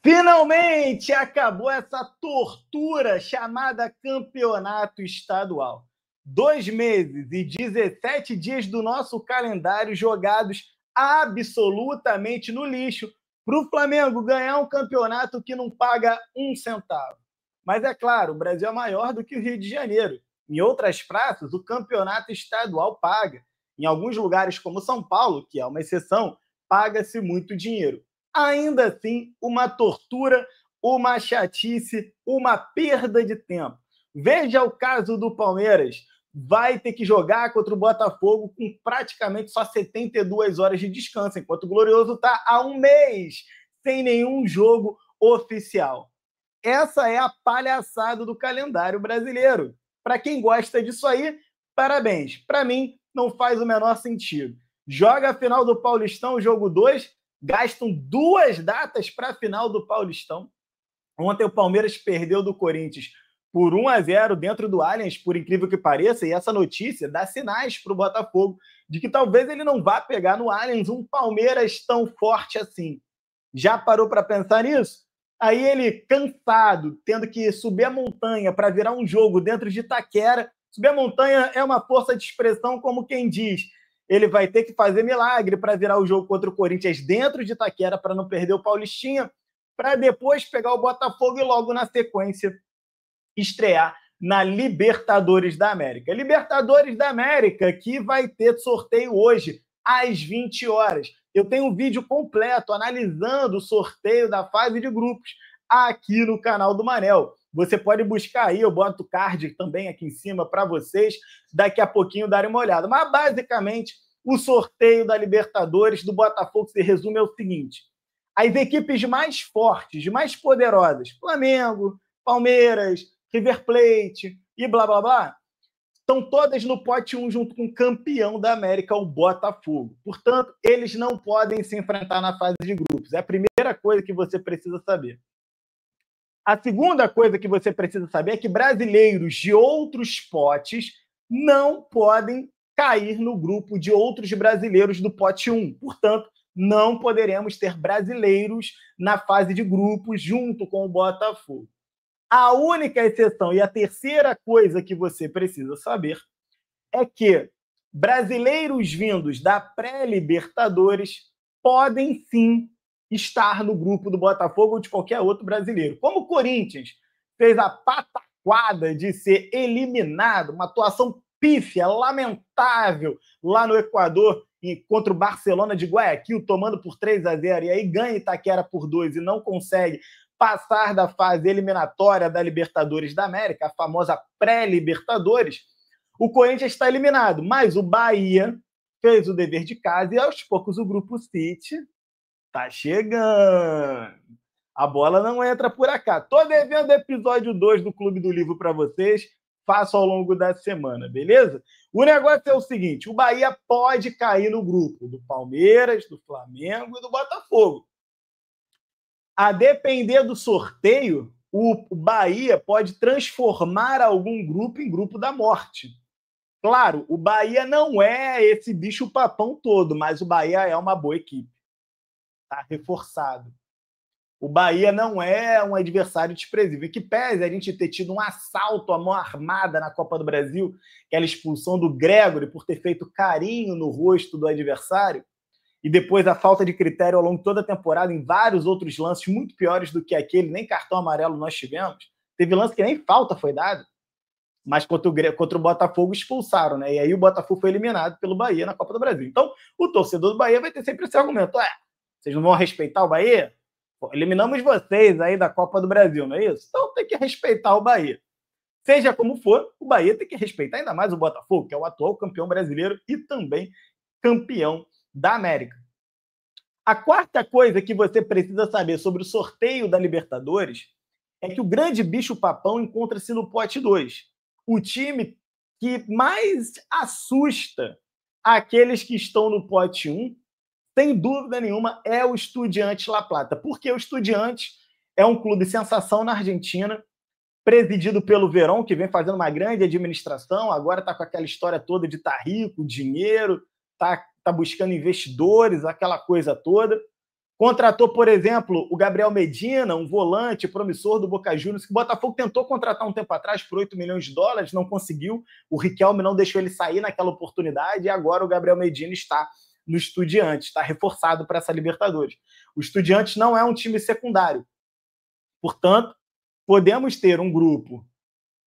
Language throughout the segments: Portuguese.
Finalmente acabou essa tortura chamada campeonato estadual. 2 meses e 17 dias do nosso calendário jogados absolutamente no lixo para o Flamengo ganhar um campeonato que não paga um centavo. Mas é claro, o Brasil é maior do que o Rio de Janeiro. Em outras praças, o campeonato estadual paga. Em alguns lugares, como São Paulo, que é uma exceção, paga-se muito dinheiro. Ainda assim, uma tortura, uma chatice, uma perda de tempo. Veja o caso do Palmeiras. Vai ter que jogar contra o Botafogo com praticamente só 72 horas de descanso, enquanto o Glorioso está há um mês sem nenhum jogo oficial. Essa é a palhaçada do calendário brasileiro. Para quem gosta disso aí, parabéns. Para mim, não faz o menor sentido. Joga a final do Paulistão, jogo 2, gastam 2 datas para a final do Paulistão. Ontem o Palmeiras perdeu do Corinthians por 1-0 dentro do Allianz, por incrível que pareça, e essa notícia dá sinais para o Botafogo de que talvez ele não vá pegar no Allianz um Palmeiras tão forte assim. Já parou para pensar nisso? Aí ele, cansado, tendo que subir a montanha para virar um jogo dentro de Itaquera. Subir a montanha é uma força de expressão, como quem diz. Ele vai ter que fazer milagre para virar o jogo contra o Corinthians dentro de Itaquera para não perder o Paulistinha, para depois pegar o Botafogo e logo na sequência estrear na Libertadores da América. Libertadores da América, que vai ter sorteio hoje, às 20 horas. Eu tenho um vídeo completo analisando o sorteio da fase de grupos aqui no canal do Manel. Você pode buscar aí, eu boto o card também aqui em cima para vocês, daqui a pouquinho darem uma olhada. Mas, basicamente, o sorteio da Libertadores do Botafogo se resume ao seguinte: as equipes mais fortes, mais poderosas, Flamengo, Palmeiras, River Plate e blá, blá, blá, estão todas no pote 1 junto com o campeão da América, o Botafogo. Portanto, eles não podem se enfrentar na fase de grupos. É a primeira coisa que você precisa saber. A segunda coisa que você precisa saber é que brasileiros de outros potes não podem cair no grupo de outros brasileiros do pote 1. Portanto, não poderemos ter brasileiros na fase de grupos junto com o Botafogo. A única exceção e a terceira coisa que você precisa saber é que brasileiros vindos da pré-Libertadores podem sim estar no grupo do Botafogo ou de qualquer outro brasileiro. Como o Corinthians fez a pataquada de ser eliminado, uma atuação pífia, lamentável, lá no Equador, contra o Barcelona de Guayaquil, tomando por 3-0, e aí ganha Itaquera por 2 e não consegue passar da fase eliminatória da Libertadores da América, a famosa pré-Libertadores. O Corinthians está eliminado, mas o Bahia fez o dever de casa e aos poucos o Grupo City está chegando. A bola não entra por acá. Estou devendo o episódio 2 do Clube do Livro para vocês. Faço ao longo da semana, beleza? O negócio é o seguinte: o Bahia pode cair no grupo do Palmeiras, do Flamengo e do Botafogo. A depender do sorteio, o Bahia pode transformar algum grupo em grupo da morte. Claro, o Bahia não é esse bicho-papão todo, mas o Bahia é uma boa equipe. Está reforçado. O Bahia não é um adversário desprezível. Que pese a gente ter tido um assalto à mão armada na Copa do Brasil, aquela expulsão do Gregory por ter feito carinho no rosto do adversário, e depois a falta de critério ao longo de toda a temporada em vários outros lances muito piores do que aquele, nem cartão amarelo nós tivemos. Teve lance que nem falta foi dado, mas contra o Botafogo expulsaram, né? E aí o Botafogo foi eliminado pelo Bahia na Copa do Brasil. Então, o torcedor do Bahia vai ter sempre esse argumento: vocês não vão respeitar o Bahia? Pô, eliminamos vocês aí da Copa do Brasil, não é isso? Então tem que respeitar o Bahia. Seja como for, o Bahia tem que respeitar ainda mais o Botafogo, que é o atual campeão brasileiro e também campeão da América. A quarta coisa que você precisa saber sobre o sorteio da Libertadores é que o grande bicho-papão encontra-se no pote 2. O time que mais assusta aqueles que estão no pote 1, sem dúvida nenhuma, é o Estudiantes La Plata. Porque o Estudiantes é um clube sensação na Argentina, presidido pelo Verón, que vem fazendo uma grande administração, agora está com aquela história toda de estar rico, dinheiro, está buscando investidores, aquela coisa toda. Contratou, por exemplo, o Gabriel Medina, um volante promissor do Boca Juniors, que o Botafogo tentou contratar um tempo atrás por 8 milhões de dólares, não conseguiu. O Riquelme não deixou ele sair naquela oportunidade e agora o Gabriel Medina está no Estudiantes, está reforçado para essa Libertadores. O Estudiantes não é um time secundário. Portanto, podemos ter um grupo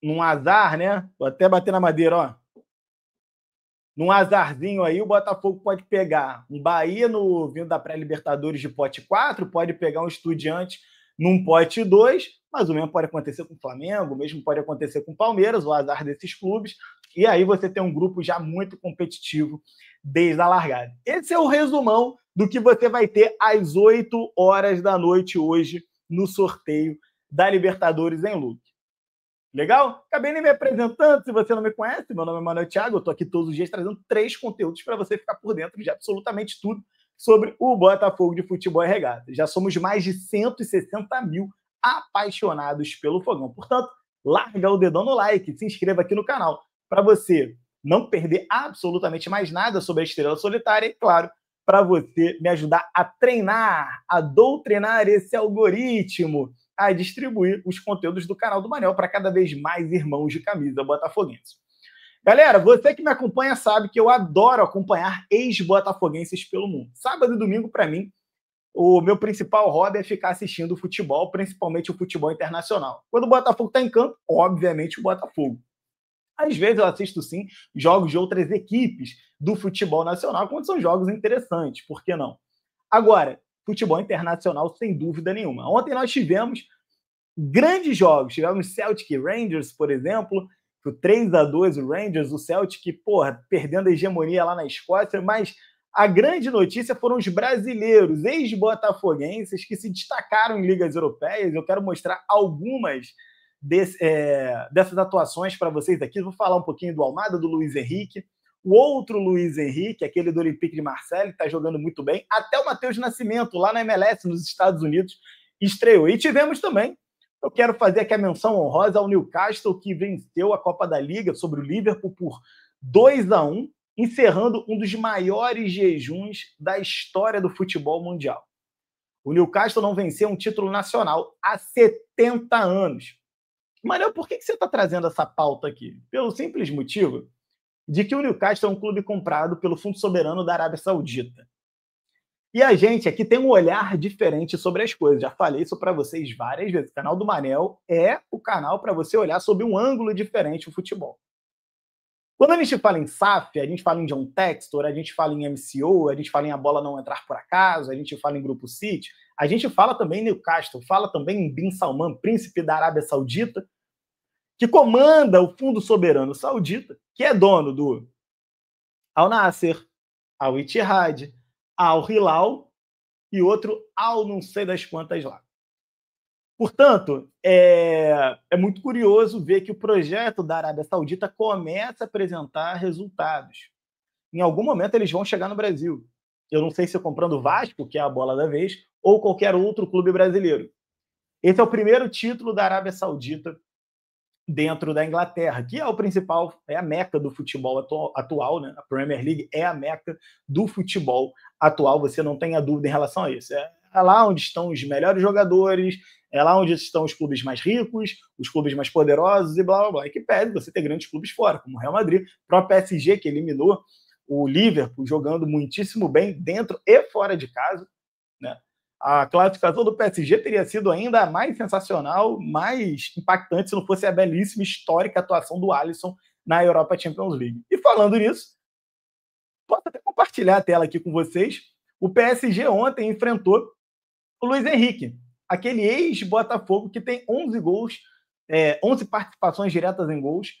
num azar, né? Vou até bater na madeira, ó. Num azarzinho aí, o Botafogo pode pegar um Bahia no vindo da pré-Libertadores de pote 4, pode pegar um Estudiante num pote 2, mas o mesmo pode acontecer com o Flamengo, o mesmo pode acontecer com o Palmeiras, o azar desses clubes, e aí você tem um grupo já muito competitivo desde a largada. Esse é o resumão do que você vai ter às 8 horas da noite hoje no sorteio da Libertadores em Luque. Legal? Acabei nem me apresentando, se você não me conhece, meu nome é Manuel Thiago, eu estou aqui todos os dias trazendo 3 conteúdos para você ficar por dentro de absolutamente tudo sobre o Botafogo de Futebol e Regata. Já somos mais de 160 mil apaixonados pelo Fogão. Portanto, larga o dedão no like, se inscreva aqui no canal para você não perder absolutamente mais nada sobre a Estrela Solitária e, claro, para você me ajudar a treinar, a doutrinar esse algoritmo, a distribuir os conteúdos do canal do Manel para cada vez mais irmãos de camisa botafoguenses. Galera, você que me acompanha sabe que eu adoro acompanhar ex-botafoguenses pelo mundo. Sábado e domingo, para mim, o meu principal hobby é ficar assistindo futebol, principalmente o futebol internacional. Quando o Botafogo está em campo, obviamente o Botafogo. Às vezes eu assisto, sim, jogos de outras equipes do futebol nacional, quando são jogos interessantes, por que não? Agora, futebol internacional, sem dúvida nenhuma. Ontem nós tivemos grandes jogos. Tivemos Celtic e Rangers, por exemplo, o 3-2 o Rangers, o Celtic, porra, perdendo a hegemonia lá na Escócia, mas a grande notícia foram os brasileiros, ex-botafoguenses, que se destacaram em ligas europeias. Eu quero mostrar algumas dessas atuações para vocês aqui. Vou falar um pouquinho do Almada, do Luiz Henrique. O outro Luiz Henrique, aquele do Olympique de Marseille, está jogando muito bem. Até o Matheus Nascimento, lá na MLS, nos Estados Unidos, estreou. E tivemos também, eu quero fazer aqui a menção honrosa ao Newcastle, que venceu a Copa da Liga sobre o Liverpool por 2-1, encerrando um dos maiores jejuns da história do futebol mundial. O Newcastle não venceu um título nacional há 70 anos. Manel, por que você está trazendo essa pauta aqui? Pelo simples motivo de que o Newcastle é um clube comprado pelo Fundo Soberano da Arábia Saudita. E a gente aqui tem um olhar diferente sobre as coisas. Já falei isso para vocês várias vezes. O canal do Manel é o canal para você olhar sob um ângulo diferente o futebol. Quando a gente fala em SAF, a gente fala em John Textor, a gente fala em MCO, a gente fala em a bola não entrar por acaso, a gente fala em Grupo City, a gente fala também em Newcastle, fala também em Bin Salman, príncipe da Arábia Saudita, que comanda o Fundo Soberano Saudita, que é dono do Al Nasser, Al Ittihad, Al Hilal e outro Al não sei das quantas lá. Portanto, é muito curioso ver que o projeto da Arábia Saudita começa a apresentar resultados. Em algum momento eles vão chegar no Brasil. Eu não sei se comprando o Vasco, que é a bola da vez, ou qualquer outro clube brasileiro. Esse é o primeiro título da Arábia Saudita dentro da Inglaterra, que é o principal, é a meca do futebol atual, né? A Premier League é a meca do futebol atual, você não tenha dúvida em relação a isso. É lá onde estão os melhores jogadores, é lá onde estão os clubes mais ricos, os clubes mais poderosos e blá, blá, blá. E que pede você ter grandes clubes fora, como o Real Madrid, o próprio PSG, que eliminou o Liverpool, jogando muitíssimo bem dentro e fora de casa, né? A classificação do PSG teria sido ainda mais sensacional, mais impactante, se não fosse a belíssima histórica atuação do Alisson na Europa Champions League. E falando nisso, posso até compartilhar a tela aqui com vocês. O PSG ontem enfrentou o Luiz Henrique, aquele ex-Botafogo que tem 11 gols, 11 participações diretas em gols,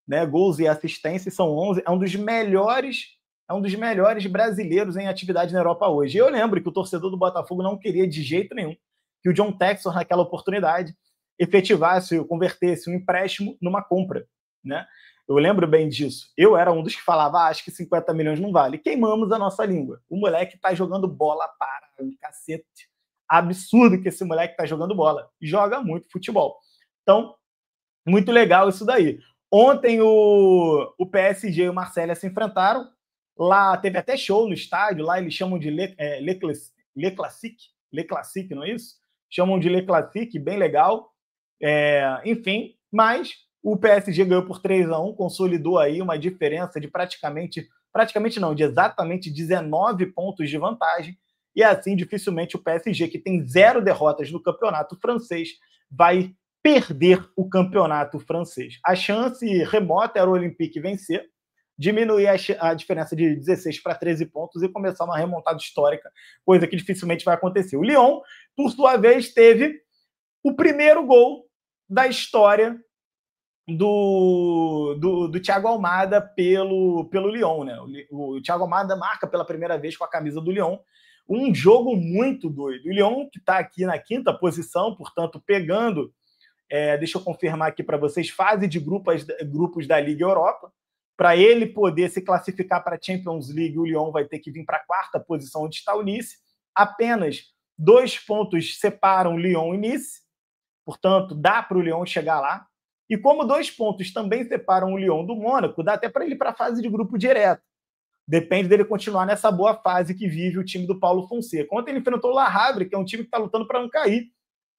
né? Gols e assistências são 11, é um dos melhores brasileiros em atividade na Europa hoje. E eu lembro que o torcedor do Botafogo não queria de jeito nenhum que o John Textor, naquela oportunidade, efetivasse, convertesse um empréstimo numa compra, né? Eu lembro bem disso. Eu era um dos que falava, acho que 50 milhões não vale. Queimamos a nossa língua. O moleque tá jogando bola para um cacete. Absurdo que esse moleque tá jogando bola. Joga muito futebol. Então, muito legal isso daí. Ontem o PSG e o Marseille se enfrentaram. Lá teve até show no estádio, lá eles chamam de Le Classique, não é isso? Chamam de Le Classique, bem legal. Enfim, mas o PSG ganhou por 3-1, consolidou aí uma diferença de de exatamente 19 pontos de vantagem, e assim dificilmente o PSG, que tem 0 derrotas no campeonato francês, vai perder o campeonato francês. A chance remota era o Olympique vencer, diminuir a diferença de 16 para 13 pontos e começar uma remontada histórica, coisa que dificilmente vai acontecer. O Lyon, por sua vez, teve o primeiro gol da história do Thiago Almada pelo Lyon, né? O Thiago Almada marca pela primeira vez com a camisa do Lyon. Um jogo muito doido. O Lyon, que está aqui na 5ª posição, portanto, pegando, deixa eu confirmar aqui para vocês, fase de grupos da Liga Europa. Para ele poder se classificar para a Champions League, o Lyon vai ter que vir para a 4ª posição, onde está o Nice. Apenas 2 pontos separam Lyon e Nice. Portanto, dá para o Lyon chegar lá. E como 2 pontos também separam o Lyon do Mônaco, dá até para ele ir para a fase de grupo direto. Depende dele continuar nessa boa fase que vive o time do Paulo Fonseca. Ontem ele enfrentou o Le Havre, que é um time que está lutando para não cair.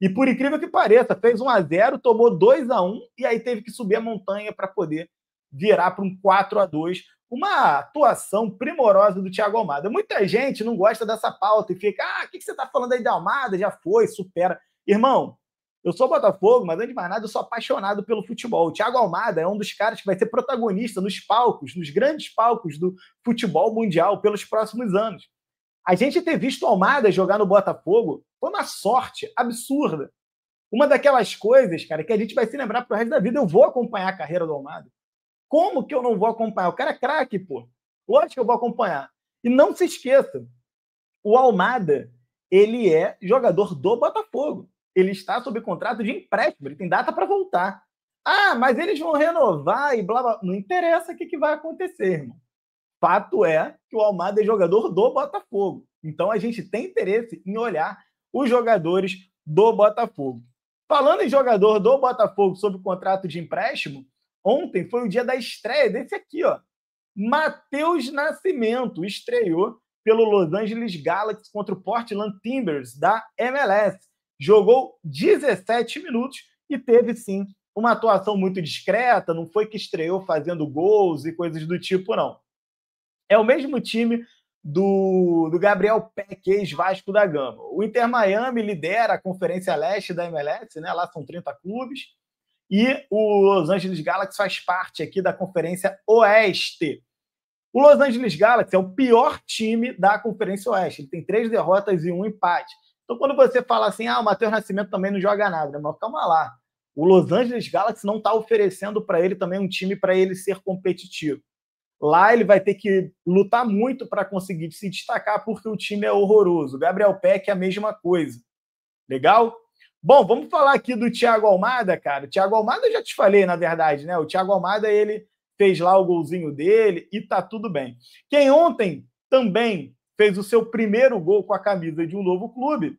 E por incrível que pareça, fez 1-0, tomou 2-1 e aí teve que subir a montanha para poder virar para um 4-2. Uma atuação primorosa do Thiago Almada. Muita gente não gosta dessa pauta e fica, o que você está falando aí da Almada? Já foi, supera. Irmão, eu sou Botafogo, mas antes de mais nada, eu sou apaixonado pelo futebol. O Thiago Almada é um dos caras que vai ser protagonista nos palcos, nos grandes palcos do futebol mundial pelos próximos anos. A gente ter visto o Almada jogar no Botafogo foi uma sorte absurda. Uma daquelas coisas, cara, que a gente vai se lembrar pro resto da vida. Eu vou acompanhar a carreira do Almada. Como que eu não vou acompanhar? O cara é craque, pô. Lógico que eu vou acompanhar. E não se esqueça, o Almada, ele é jogador do Botafogo. Ele está sob contrato de empréstimo, ele tem data para voltar. Mas eles vão renovar e blá, blá. Não interessa o que vai acontecer, irmão. Fato é que o Almada é jogador do Botafogo. Então a gente tem interesse em olhar os jogadores do Botafogo. Falando em jogador do Botafogo sob contrato de empréstimo, ontem foi o dia da estreia desse aqui, ó. Matheus Nascimento estreou pelo Los Angeles Galaxy contra o Portland Timbers da MLS. Jogou 17 minutos e teve, sim, uma atuação muito discreta, não foi que estreou fazendo gols e coisas do tipo, não. É o mesmo time do Gabriel Peck, ex-Vasco da Gama. O Inter Miami lidera a Conferência Leste da MLS, né? Lá são 30 clubes, e o Los Angeles Galaxy faz parte aqui da Conferência Oeste. O Los Angeles Galaxy é o pior time da Conferência Oeste. Ele tem 3 derrotas e 1 empate. Então, quando você fala assim, o Matheus Nascimento também não joga nada, mas calma lá. O Los Angeles Galaxy não está oferecendo para ele também um time para ele ser competitivo. Lá ele vai ter que lutar muito para conseguir se destacar, porque o time é horroroso. O Gabriel Peck é a mesma coisa. Legal? Bom, vamos falar aqui do Thiago Almada, cara. O Thiago Almada eu já te falei, na verdade, né? O Thiago Almada, ele fez lá o golzinho dele e tá tudo bem. Quem ontem também fez o seu primeiro gol com a camisa de um novo clube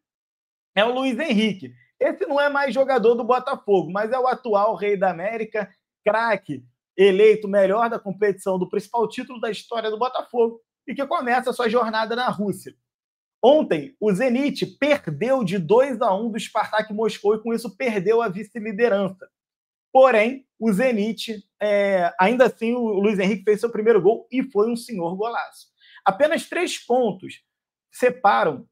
é o Luiz Henrique. Esse não é mais jogador do Botafogo, mas é o atual rei da América, craque, eleito melhor da competição do principal título da história do Botafogo e que começa a sua jornada na Rússia. Ontem, o Zenit perdeu de 2-1 do Spartak Moscou e com isso perdeu a vice-liderança. Porém, o Zenit, ainda assim, o Luiz Henrique fez seu primeiro gol e foi um senhor golaço. Apenas 3 pontos separam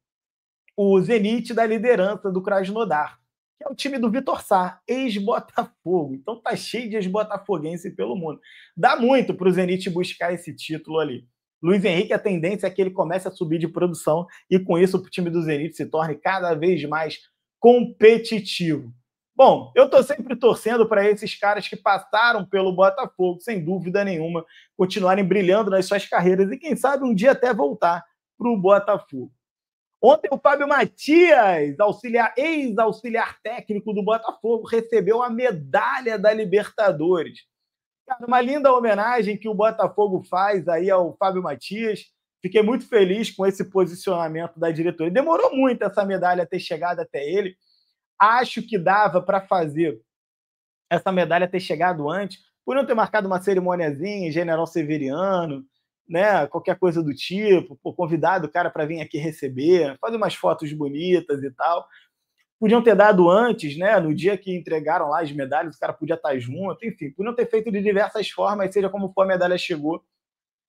o Zenit da liderança do Krasnodar, que é o time do Vitor Sá, ex-Botafogo. Então tá cheio de ex-botafoguense pelo mundo. Dá muito para o Zenit buscar esse título ali. Luiz Henrique, a tendência é que ele comece a subir de produção e com isso o time do Zenit se torne cada vez mais competitivo. Bom, eu estou sempre torcendo para esses caras que passaram pelo Botafogo, sem dúvida nenhuma, continuarem brilhando nas suas carreiras e, quem sabe, um dia até voltar para o Botafogo. Ontem, o Fábio Matias, ex-auxiliar técnico do Botafogo, recebeu a medalha da Libertadores. Cara, uma linda homenagem que o Botafogo faz aí ao Fábio Matias. Fiquei muito feliz com esse posicionamento da diretoria. Demorou muito essa medalha ter chegado até ele. Acho que dava para fazer essa medalha ter chegado antes, por não ter marcado uma cerimoniazinha em General Severiano, né? Qualquer coisa do tipo, pô, convidado o cara para vir aqui receber, fazer umas fotos bonitas e tal. Podiam ter dado antes, né? No dia que entregaram lá as medalhas, o cara podia estar junto, enfim, podiam ter feito de diversas formas, seja como for, a medalha chegou.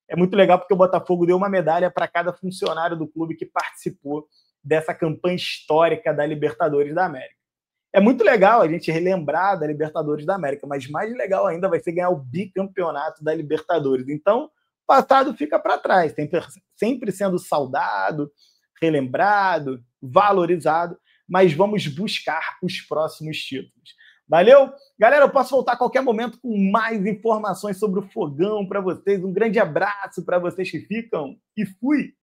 É muito legal porque o Botafogo deu uma medalha para cada funcionário do clube que participou dessa campanha histórica da Libertadores da América. É muito legal a gente relembrar da Libertadores da América, mas mais legal ainda vai ser ganhar o bicampeonato da Libertadores. Então, o passado fica para trás, sempre sendo saudado, relembrado, valorizado, mas vamos buscar os próximos títulos. Valeu? Galera, eu posso voltar a qualquer momento com mais informações sobre o Fogão para vocês. Um grande abraço para vocês que ficam e fui!